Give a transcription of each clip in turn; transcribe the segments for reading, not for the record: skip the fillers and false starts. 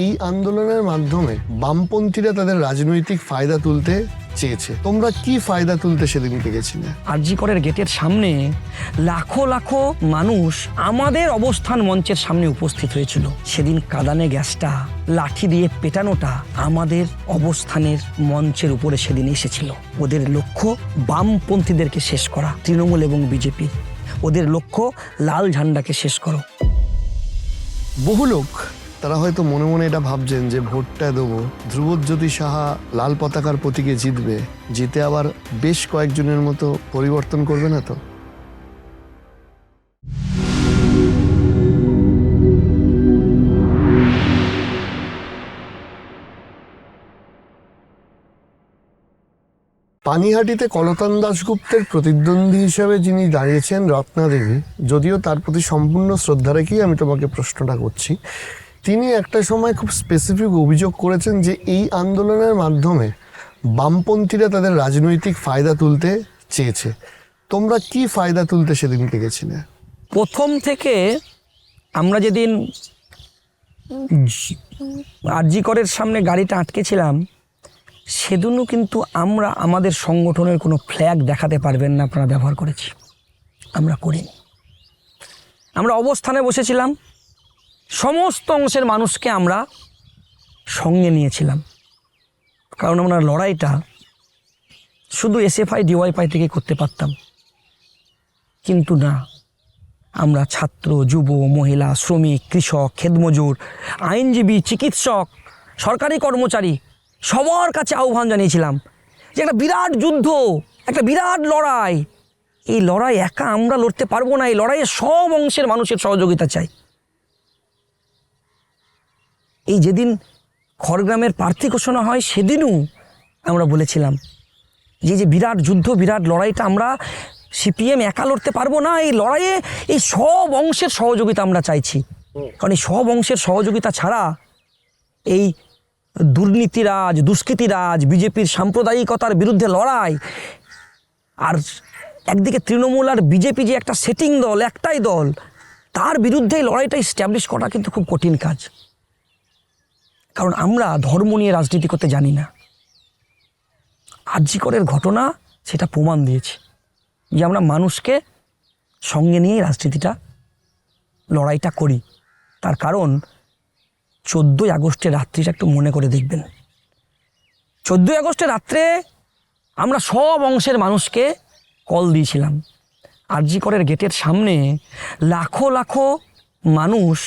এই আন্দোলনের মাধ্যমে বামপন্থীরা তাদের রাজনৈতিক ফায়দা তুলতে চেয়েছে। তোমরা কি ফায়দা তুলতে সেদিনকে গেছিলে? আরজি করের গেটের সামনে লাখো লাখো মানুষ আমাদের অবস্থান মঞ্চের সামনে উপস্থিত হয়েছিল। সেদিন কাঁদানে গ্যাসটা, লাঠি দিয়ে পেটানোটা আমাদের অবস্থানের মঞ্চের উপরে সেদিন এসেছিল। ওদের লক্ষ্য বামপন্থীদেরকে শেষ করা, তৃণমূল এবং বিজেপি। ওদের লক্ষ্য লাল ঝান্ডাকে শেষ করো। বহু লোক তারা হয়তো মনে মনে এটা ভাবছেন যে ভোটটা দেবো, ধ্রুবজ্যোতি সাহা লাল পতাকার প্রতীকে জিতবে, জিতে আবার বেশ কয়েকজনের মতো পরিবর্তন করবে না তো? পানিহাটিতে কলতান দাশগুপ্তের প্রতিদ্বন্দ্বী হিসেবে যিনি দাঁড়িয়েছেন রত্না দেবী, যদিও তার প্রতি সম্পূর্ণ শ্রদ্ধা রেখেই আমি তোমাকে প্রশ্নটা করছি। তিনি একটা সময় খুব স্পেসিফিক অভিযোগ করেছেন যে এই আন্দোলনের মাধ্যমে বামপন্থীরা তাদের রাজনৈতিক ফায়দা তুলতে চেয়েছে। তোমরা কি ফায়দা তুলতে সেদিনকে গেছিলে? প্রথম থেকে আমরা যেদিন আরজি করের সামনে গাড়িটা আটকেছিলাম, সেদিনও কিন্তু আমরা আমাদের সংগঠনের কোনো ফ্ল্যাগ দেখাতে পারবেন না আপনারা ব্যবহার করেছি, আমরা করিনি। আমরা অবস্থানে বসেছিলাম, সমস্ত অংশের মানুষকে আমরা সঙ্গে নিয়েছিলাম, কারণ আমরা লড়াইটা শুধু এসএফআই ডিওয়াইফাই থেকে করতে পারতাম, কিন্তু না, আমরা ছাত্র, যুব, মহিলা, শ্রমিক, কৃষক, খেতমজুর, আইনজীবী, চিকিৎসক, সরকারি কর্মচারী সবার কাছে আহ্বান জানিয়েছিলাম যে একটা বিরাট যুদ্ধ, একটা বিরাট লড়াই। এই লড়াই একা আমরা লড়তে পারবো না, এই লড়াইয়ে সব অংশের মানুষের সহযোগিতা চাই। এই যেদিন খড়গ্রামের প্রার্থী ঘোষণা হয় সেদিনও আমরা বলেছিলাম যে বিরাট যুদ্ধ, বিরাট লড়াইটা আমরা সিপিএম একা লড়তে পারবো না, এই লড়াইয়ে এই সব অংশের সহযোগিতা আমরা চাইছি। কারণ এই সব অংশের সহযোগিতা ছাড়া এই দুর্নীতিরাজ, দুষ্কৃতিরাজ, বিজেপির সাম্প্রদায়িকতার বিরুদ্ধে লড়াই, আর একদিকে তৃণমূল আর বিজেপি যে একটা সেটিং দল, একটাই দল, তার বিরুদ্ধে এই লড়াইটা এস্টাবলিশ করা কিন্তু খুব কঠিন কাজ। কারণ আমরা ধর্ম নিয়ে রাজনীতি করতে জানি না। আরজি করের ঘটনা সেটা প্রমাণ দিয়েছে যে আমরা মানুষকে সঙ্গে নিয়েই রাজনীতিটা, লড়াইটা করি। তার কারণ 14ই আগস্টের রাত্রিটা একটু মনে করে দেখবেন। 14ই আগস্টের রাত্রে আমরা সব অংশের মানুষকে কল দিয়েছিলাম। আরজি করের গেটের সামনে লাখো লাখো মানুষ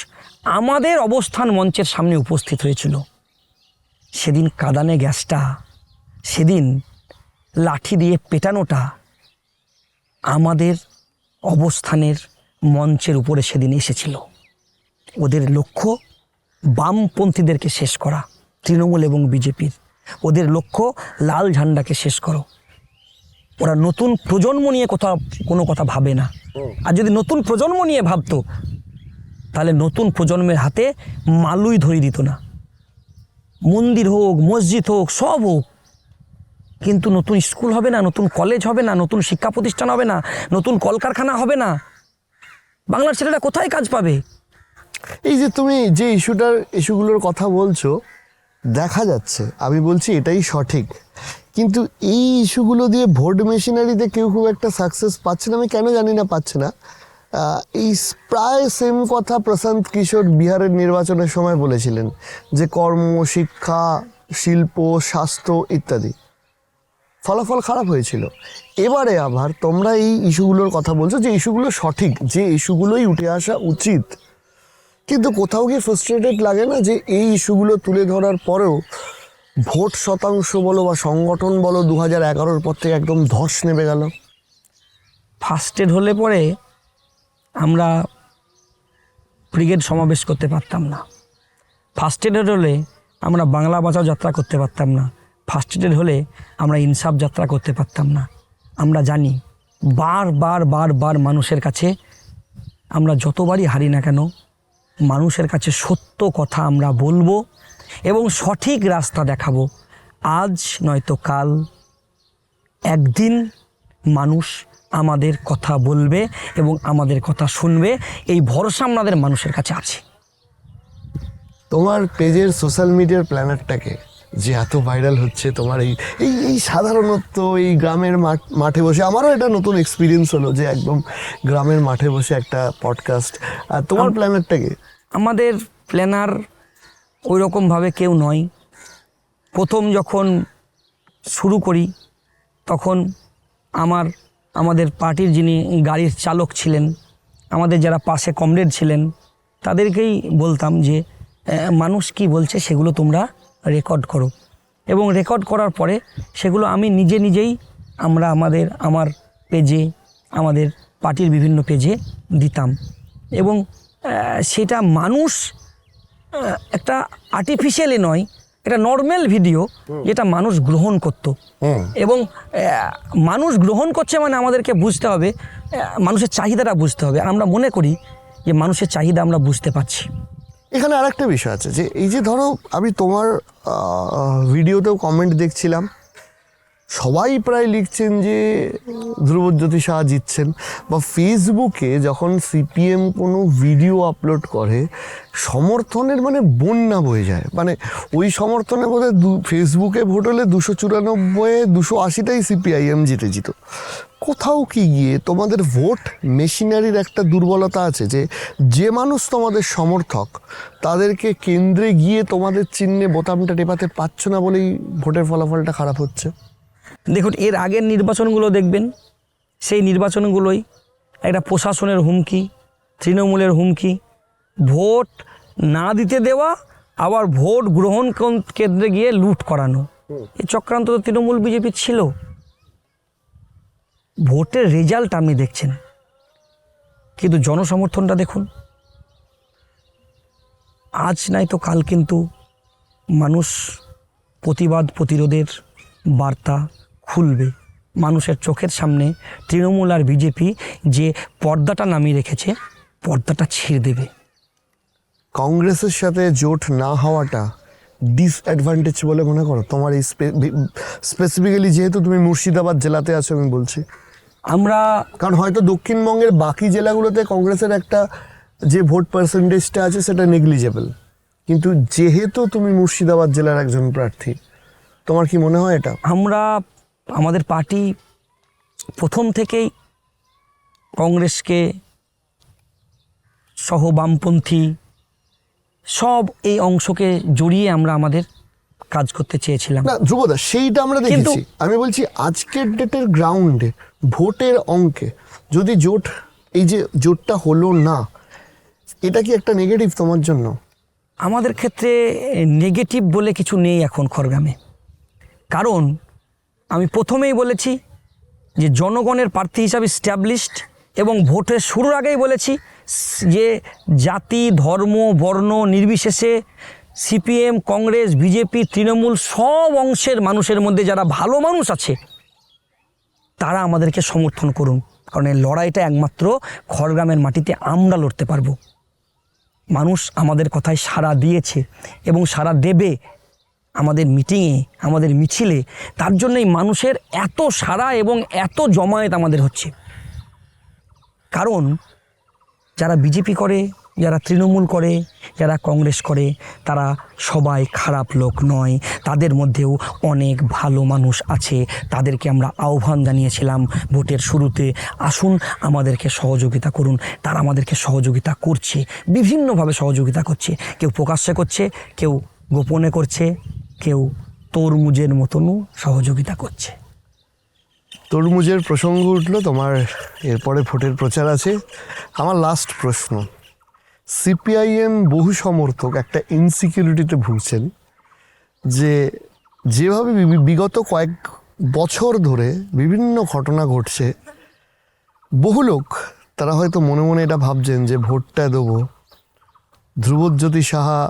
আমাদের অবস্থান মঞ্চের সামনে উপস্থিত হয়েছিল। সেদিন কাঁদানে গ্যাসটা, সেদিন লাঠি দিয়ে পেটানোটা আমাদের অবস্থানের মঞ্চের উপরে সেদিন এসেছিল। ওদের লক্ষ্য বামপন্থীদেরকে শেষ করা, তৃণমূল এবং বিজেপির। ওদের লক্ষ্য লাল ঝান্ডাকে শেষ করো। ওরা নতুন প্রজন্ম নিয়ে কোনো কথা ভাবে না। আর যদি নতুন প্রজন্ম নিয়ে ভাবতো তাহলে নতুন প্রজন্মের হাতে মালুই ধরিয়ে দিত না। মন্দির হোক, মসজিদ হোক, সব হোক, কিন্তু নতুন স্কুল হবে না, নতুন কলেজ হবে না, নতুন শিক্ষা প্রতিষ্ঠান হবে না, নতুন কলকারখানা হবে না। বাংলার ছেলেরা কোথায় কাজ পাবে? এই যে তুমি যে ইস্যুগুলোর কথা বলছো, দেখা যাচ্ছে, আমি বলছি এটাই সঠিক, কিন্তু এই ইস্যুগুলো দিয়ে ভোট মেশিনারিতে কেউ খুব একটা সাকসেস পাচ্ছে না। আমি কেন জানি না পাচ্ছে না। এই প্রায় সেম কথা প্রশান্ত কিশোর বিহারের নির্বাচনের সময় বলেছিলেন যে কর্ম, শিক্ষা, শিল্প, স্বাস্থ্য ইত্যাদি, ফলাফল খারাপ হয়েছিল। এবারে আবার তোমরা এই ইস্যুগুলোর কথা বলছো যে ইস্যুগুলো সঠিক, যে ইস্যুগুলোই উঠে আসা উচিত, কিন্তু কোথাও গিয়ে ফ্রাস্ট্রেটেড লাগে না যে এই ইস্যুগুলো তুলে ধরার পরেও ভোট শতাংশ বলো বা সংগঠন বলো 2011-র পর থেকে একদম ধস নেমে গেল? ফার্স্টেড হলে পরে আমরা ব্রিগেড সমাবেশ করতে পারতাম না। ফার্স্টেড হলে আমরা বাংলা বাঁচাও যাত্রা করতে পারতাম না। ফার্স্টেড হলে আমরা ইনসাফ যাত্রা করতে পারতাম না। আমরা জানি বার মানুষের কাছে আমরা যতবারই হারি না কেন, মানুষের কাছে সত্য কথা আমরা বলবো এবং সঠিক রাস্তা দেখাবো। আজ নয়তো কাল একদিন মানুষ আমাদের কথা বলবে এবং আমাদের কথা শুনবে, এই ভরসা আমাদের মানুষের কাছে আছে। তোমার পেজের সোশ্যাল মিডিয়ার প্ল্যানারটাকে যে এত ভাইরাল হচ্ছে, তোমার এই এই এই সাধারণত এই গ্রামের মাঠে বসে, আমারও এটা নতুন এক্সপিরিয়েন্স হলো যে একদম গ্রামের মাঠে বসে একটা পডকাস্ট। আর তোমার প্ল্যানারটাকে? আমাদের প্ল্যানার ওই রকমভাবে কেউ নয়। প্রথম যখন শুরু করি তখন আমাদের পার্টির যিনি গাড়ির চালক ছিলেন, আমাদের যারা পাশে কমরেড ছিলেন, তাদেরকেই বলতাম যে মানুষ কি বলছে সেগুলো তোমরা রেকর্ড করো, এবং রেকর্ড করার পরে সেগুলো আমি নিজেই আমার পেজে, আমাদের পার্টির বিভিন্ন পেজে দিতাম, এবং সেটা মানুষ একটা আর্টিফিশিয়ালি নয়, এটা নর্মাল ভিডিও যেটা মানুষ গ্রহণ করত, এবং মানুষ গ্রহণ করছে মানে আমাদেরকে বুঝতে হবে, মানুষের চাহিদাটা বুঝতে হবে। আর আমরা মনে করি যে মানুষের চাহিদা আমরা বুঝতে পারছি। এখানে আর একটা বিষয় আছে যে এই যে ধরো আমি তোমার ভিডিওতেও কমেন্ট দেখছিলাম, সবাই প্রায় লিখছেন যে ধ্রুবজ্যোতি সাহা জিতছেন, বা ফেসবুকে যখন সিপিএম কোনো ভিডিও আপলোড করে সমর্থনের মানে বন্যা বয়ে যায়, মানে ওই সমর্থনের মধ্যে ফেসবুকে ভোট হলে 294 280টাই সিপিআইএম জিতে যেত। কোথাও কি গিয়ে তোমাদের ভোট মেশিনারির একটা দুর্বলতা আছে যে মানুষ তোমাদের সমর্থক তাদেরকে কেন্দ্রে গিয়ে তোমাদের চিহ্নে বোতামটা টেপাতে পারছো না বলেই ভোটের ফলাফলটা খারাপ হচ্ছে? দেখুন, এর আগের নির্বাচনগুলো দেখবেন, সেই নির্বাচনগুলোই একটা প্রশাসনের হুমকি, তৃণমূলের হুমকি, ভোট না দিতে দেওয়া, আবার ভোট গ্রহণ কেন্দ্রে গিয়ে লুট করানো। এই চক্রান্ত তো তৃণমূল বিজেপি ছিল। ভোটের রেজাল্ট আপনি দেখছেন, কিন্তু জনসমর্থনটা দেখুন। আজ নাই তো কাল কিন্তু মানুষ প্রতিবাদ প্রতিরোধের বার্তা খুলবে। মানুষের চোখের সামনে তৃণমূল আর বিজেপি যে পর্দাটা নামিয়ে রেখেছে, পর্দাটা ছিঁড়ে দেবে। কংগ্রেসের সাথে জোট না হওয়াটা ডিসঅ্যাডভান্টেজ বলে মনে করো তোমার? এই স্পেসিফিক্যালি যেহেতু তুমি মুর্শিদাবাদ জেলাতে আছো আমি বলছি, কারণ হয়তো দক্ষিণবঙ্গের বাকি জেলাগুলোতে কংগ্রেসের একটা যে ভোট পার্সেন্টেজটা আছে সেটা নেগলিজেবল, কিন্তু যেহেতু তুমি মুর্শিদাবাদ জেলার একজন প্রার্থী, তোমার কি মনে হয় এটা? আমাদের পার্টি প্রথম থেকেই কংগ্রেসকে সহ বামপন্থী সব এই অংশকে জড়িয়ে আমরা আমাদের কাজ করতে চেয়েছিলাম। না ধ্রুবদা, সেইটা আমরা দেখেছি। আমি বলছি আজকের ডেটের গ্রাউন্ডে ভোটের অঙ্কে যদি এই যে জোটটা হলো না, এটা কি একটা নেগেটিভ তোমার জন্য? আমাদের ক্ষেত্রে নেগেটিভ বলে কিছু নেই এখন খড়গ্রামে, কারণ আমি প্রথমেই বলেছি যে জনগণের প্রার্থী হিসাবে স্ট্যাবলিশড, এবং ভোটের শুরুর আগেই বলেছি যে জাতি ধর্ম বর্ণ নির্বিশেষে সিপিএম কংগ্রেস বিজেপি তৃণমূল সব অংশের মানুষের মধ্যে যারা ভালো মানুষ আছে তারা আমাদেরকে সমর্থন করুন, কারণ এই লড়াইটা একমাত্র খড়গ্রামের মাটিতে আমরা লড়তে পারবো। মানুষ আমাদের কথায় সাড়া দিয়েছে এবং সাড়া দেবে আমাদের মিটিংয়ে, আমাদের মিছিলে। তার জন্যই মানুষের এত সাড়া এবং এত জমায়েত আমাদের হচ্ছে। কারণ যারা বিজেপি করে, যারা তৃণমূল করে, যারা কংগ্রেস করে, তারা সবাই খারাপ লোক নয়, তাদের মধ্যেও অনেক ভালো মানুষ আছে। তাদেরকে আমরা আহ্বান জানিয়েছিলাম ভোটের শুরুতে, আসুন আমাদেরকে সহযোগিতা করুন। তারা আমাদেরকে সহযোগিতা করছে, বিভিন্নভাবে সহযোগিতা করছে। কেউ প্রকাশ্যে করছে, কেউ গোপনে করছে, কেউ তরমুজের মতনও সহযোগিতা করছে। তরমুজের প্রসঙ্গ উঠলো, তোমার এরপরে ভোটের প্রচার আছে। আমার লাস্ট প্রশ্ন, সিপিআইএম বহু সমর্থক একটা ইনসিকিউরিটিতে ভুগছেন যে যেভাবে বিগত কয়েক বছর ধরে বিভিন্ন ঘটনা ঘটছে, বহু লোক তারা হয়তো মনে মনে এটা ভাবছেন যে ভোটটা দেবো, ধ্রুবজ্যোতি সাহা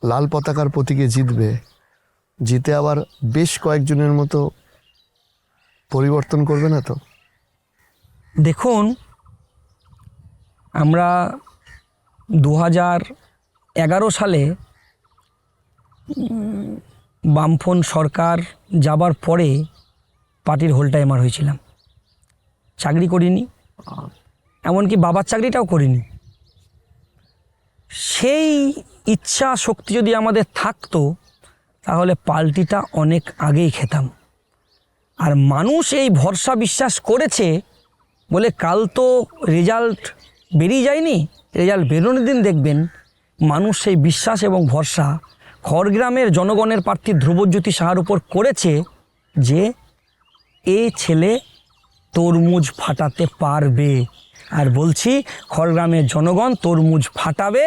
লাল পতাকার প্রতীকে জিতবে, জিতে আবার বেশ কয়েকজনের মতো পরিবর্তন করবে না তো? দেখুন, আমরা 2011 সালে বামফ্রন্ট সরকার যাবার পরে পার্টির হোল টাইমার হয়েছিলাম। চাকরি করিনি, এমনকি বাবার চাকরিটাও করিনি। সেই ইচ্ছা শক্তি যদি আমাদের থাকতো তাহলে পাল্টিটা অনেক আগেই খেতাম। আর মানুষ এই ভরসা বিশ্বাস করেছে বলে কাল তো রেজাল্ট বেরিয়ে যায়নি, রেজাল্ট বেরোনোর দিন দেখবেন মানুষ সেই বিশ্বাস এবং ভরসা খড়গ্রামের জনগণের প্রার্থী ধ্রুবজ্যোতি সাহার উপর করেছে যে এ ছেলে তরমুজ ফাটাতে পারবে। আর বলছি খড়গ্রামের জনগণ তরমুজ ফাটাবে,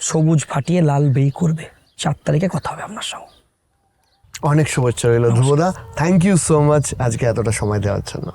সবুজ ফাটিয়ে লাল বেই করবে। 4 তারিখে কথা হবে আপনার সঙ্গে। অনেক শুভেচ্ছা রইল ধ্রুবদা, থ্যাংক ইউ সো মাচ আজকে এতটা সময় দেওয়ার জন্য।